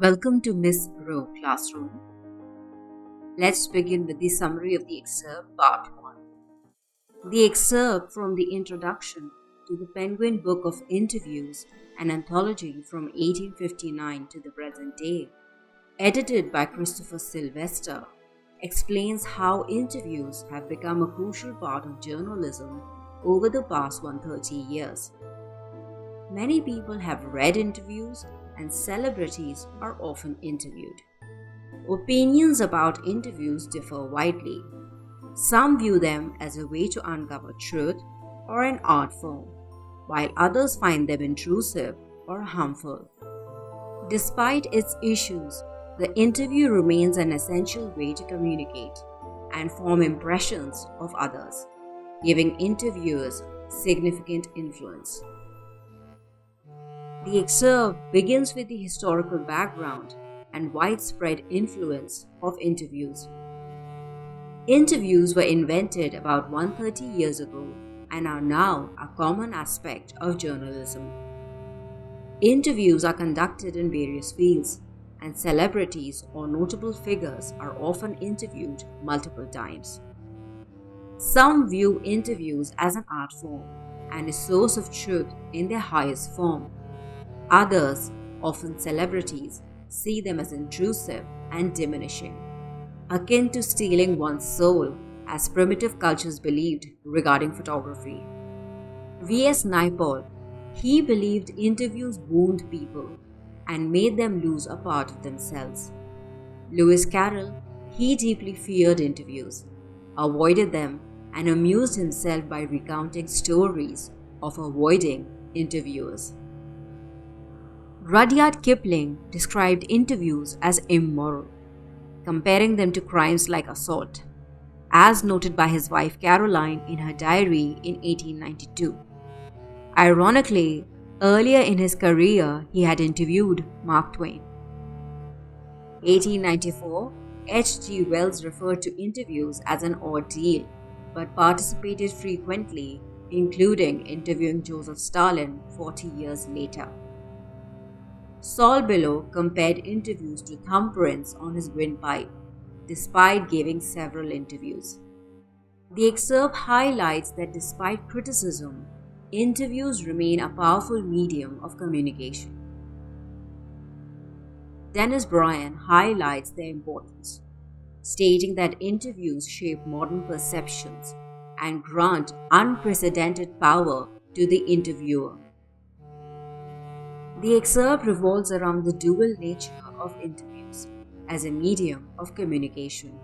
Welcome to Miss Rowe Classroom. Let's begin with the summary of the excerpt, Part 1. The excerpt from the introduction to the Penguin Book of Interviews, an anthology from 1859 to the present day, edited by Christopher Sylvester, explains how interviews have become a crucial part of journalism over the past 130 years. Many people have read interviews, and celebrities are often interviewed. Opinions about interviews differ widely. Some view them as a way to uncover truth or an art form, while others find them intrusive or harmful. Despite its issues, the interview remains an essential way to communicate and form impressions of others, giving interviewers significant influence. The excerpt begins with the historical background and widespread influence of interviews. Interviews were invented about 130 years ago and are now a common aspect of journalism. Interviews are conducted in various fields, and celebrities or notable figures are often interviewed multiple times. Some view interviews as an art form and a source of truth in their highest form. Others, often celebrities, see them as intrusive and diminishing, akin to stealing one's soul, as primitive cultures believed regarding photography. V.S. Naipaul, he believed interviews wound people and made them lose a part of themselves. Lewis Carroll, he deeply feared interviews, avoided them, and amused himself by recounting stories of avoiding interviewers. Rudyard Kipling described interviews as immoral, comparing them to crimes like assault, as noted by his wife Caroline in her diary in 1892. Ironically, earlier in his career, he had interviewed Mark Twain. 1894, H.G. Wells referred to interviews as an ordeal, but participated frequently, including interviewing Joseph Stalin 40 years later. Saul Bellow compared interviews to thumbprints on his windpipe, despite giving several interviews. The excerpt highlights that despite criticism, interviews remain a powerful medium of communication. Dennis Bryan highlights their importance, stating that interviews shape modern perceptions and grant unprecedented power to the interviewer. The excerpt revolves around the dual nature of interviews as a medium of communication.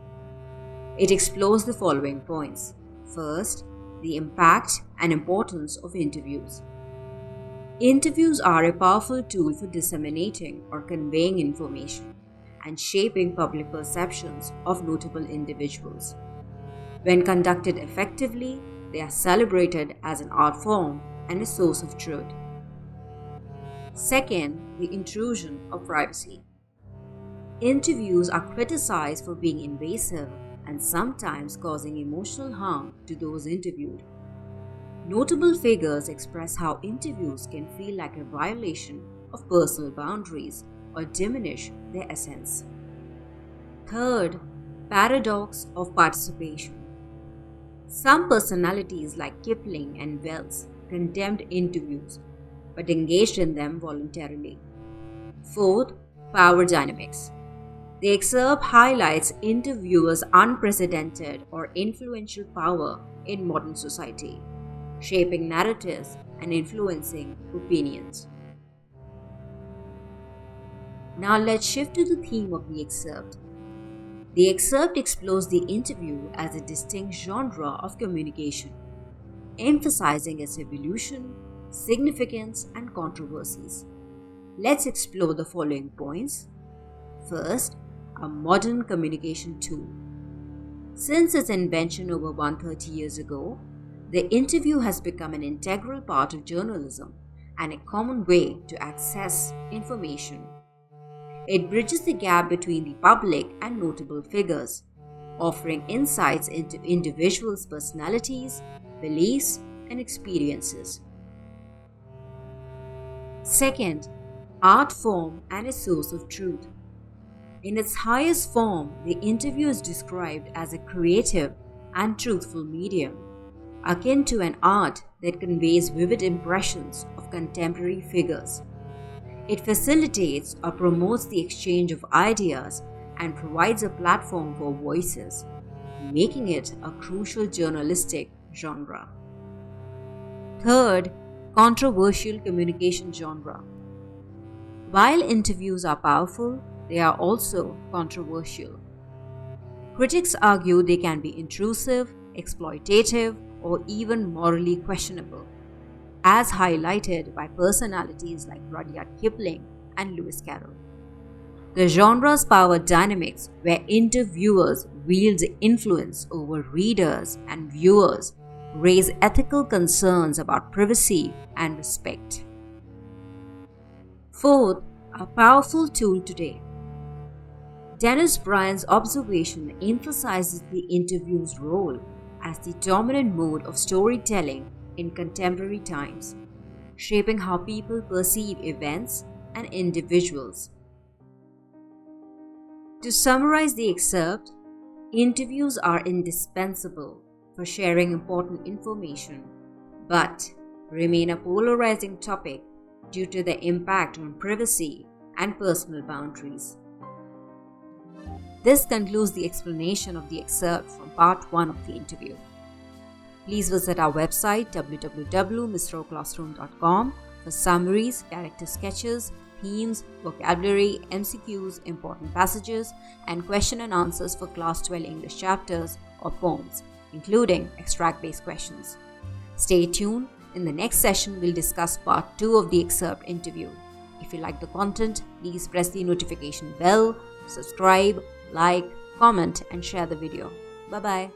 It explores the following points. First, the impact and importance of interviews. Interviews are a powerful tool for disseminating or conveying information and shaping public perceptions of notable individuals. When conducted effectively, they are celebrated as an art form and a source of truth. Second, the intrusion of privacy. Interviews are criticized for being invasive and sometimes causing emotional harm to those interviewed. Notable figures express how interviews can feel like a violation of personal boundaries or diminish their essence. Third, paradox of participation. Some personalities like Kipling and Wells condemned interviews but engaged in them voluntarily. Fourth, power dynamics. The excerpt highlights interviewers' unprecedented or influential power in modern society, shaping narratives and influencing opinions. Now let's shift to the theme of the excerpt. The excerpt explores the interview as a distinct genre of communication, emphasizing its evolution, significance, and controversies. Let's explore the following points. First, a modern communication tool. Since its invention over 130 years ago, the interview has become an integral part of journalism and a common way to access information. It bridges the gap between the public and notable figures, offering insights into individuals' personalities, beliefs, and experiences. Second, art form and a source of truth. In its highest form, the interview is described as a creative and truthful medium, akin to an art that conveys vivid impressions of contemporary figures. It facilitates or promotes the exchange of ideas and provides a platform for voices, making it a crucial journalistic genre. Third, controversial communication genre. While interviews are powerful, they are also controversial. Critics argue they can be intrusive, exploitative, or even morally questionable, as highlighted by personalities like Rudyard Kipling and Lewis Carroll. The genre's power dynamics, where interviewers wield influence over readers and viewers, raise ethical concerns about privacy and respect. Fourth, a powerful tool today. Dennis Bryan's observation emphasizes the interview's role as the dominant mode of storytelling in contemporary times, shaping how people perceive events and individuals. To summarize the excerpt, interviews are indispensable for sharing important information, but remain a polarizing topic due to their impact on privacy and personal boundaries. This concludes the explanation of the excerpt from part 1 of the interview. Please visit our website www.misroclassroom.com for summaries, character sketches, themes, vocabulary, MCQs, important passages, and question and answers for Class 12 English chapters or poems, including extract-based questions. Stay tuned. In the next session, we'll discuss part 2 of the excerpt interview. If you like the content, please press the notification bell, subscribe, like, comment, and share the video. Bye-bye.